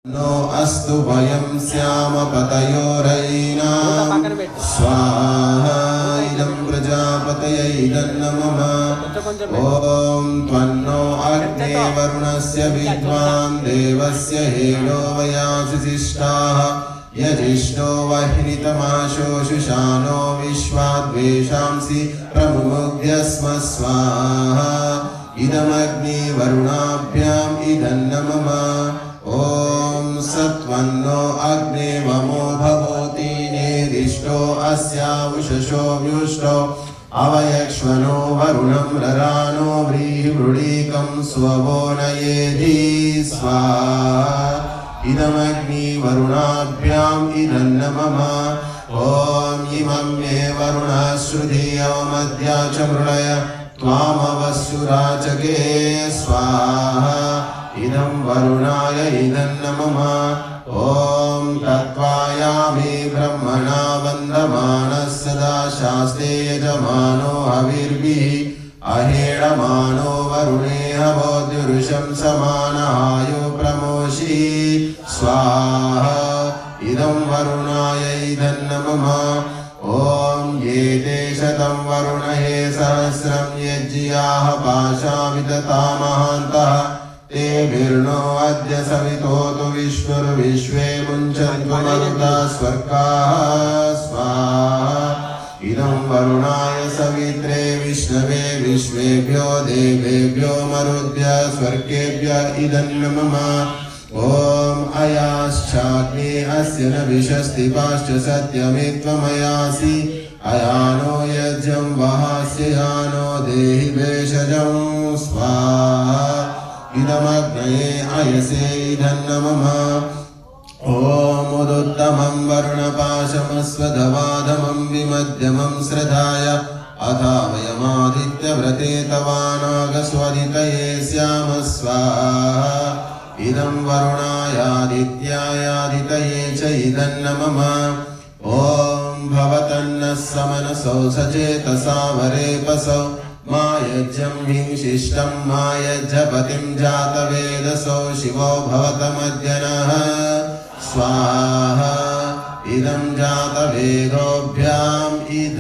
नो अस्तु वयं स्याम पतयोरयिनां स्वाहा इदं प्रजापतये इदन्नमः ॐ त्वन्नो अग्ने वरुणस्य विद्वान् देवस्य हेनो वयासि शिष्टाः यजिष्ठो वह्नितमाशोषुषानो विश्वाद्वेषांसि प्रमुमुग्ध्यस्म स्वाहा इदमग्नि वरुणाभ्याम् इदन्नमः ॐ सत्वन्नो अग्ने वमो भवति नेदिष्टो अस्यावुषशो व्युष्टो अवयक्ष्मनो वरुणं ररानो व्रीहिवृळीकं स्ववो नयेधि स्वाहा इदमग्नि वरुणाभ्याम् इदन्नमः ॐ इमं मे वरुणः श्रुधियो मध्या च मृळय त्वामवस्युराचके स्वाहा इदं वरुणाय इदन्नमः ॐ तत्त्वायामि ब्रह्मणा वन्दमानः सदा शास्ते यजमानो हविर्भिः अहेळमानो वरुणे हवोद्युरुषं समानहायो प्रमोषि स्वाहा इदं वरुणाय इदन्नमः ॐ ये ते शतं वरुणहे सहस्रं यज्ञियाः पाशा विदतामहान्तः तेभिर्नो अद्य सवितोतु विश्वुर्विश्वे मुञ्चन्तु मरुता स्वर्गाः स्वाहा इदं वरुणाय सवित्रे विष्णवे विश्वेभ्यो देवेभ्यो मरुद्भ्य स्वर्गेभ्य इदन्नमः ॐ अयाश्चाग्ने अस्य न विशस्तिपाश्च सत्यमित्वमयासि अयानो यज्ञं वहास्य यानो देहि भेषजं स्वाहा इदमग्नये अयसे इदन्नमः ॐ उदुत्तमं वरुणपाशमस्वधवाधमं विमध्यमं श्रद्धाय अथा वयमादित्यव्रते तवानागस्वदितये स्याम स्वाहा इदं वरुणायादित्यायादितये च इदन्नमः ॐ भवतन्नः समनसौ सचेतसा वरेपसौ मायज्यं हिंशिष्टं मायज्यपतिं जातवेदसौ शिवो भवतमद्यनः स्वाहा इदं जातवेदोभ्याम् इद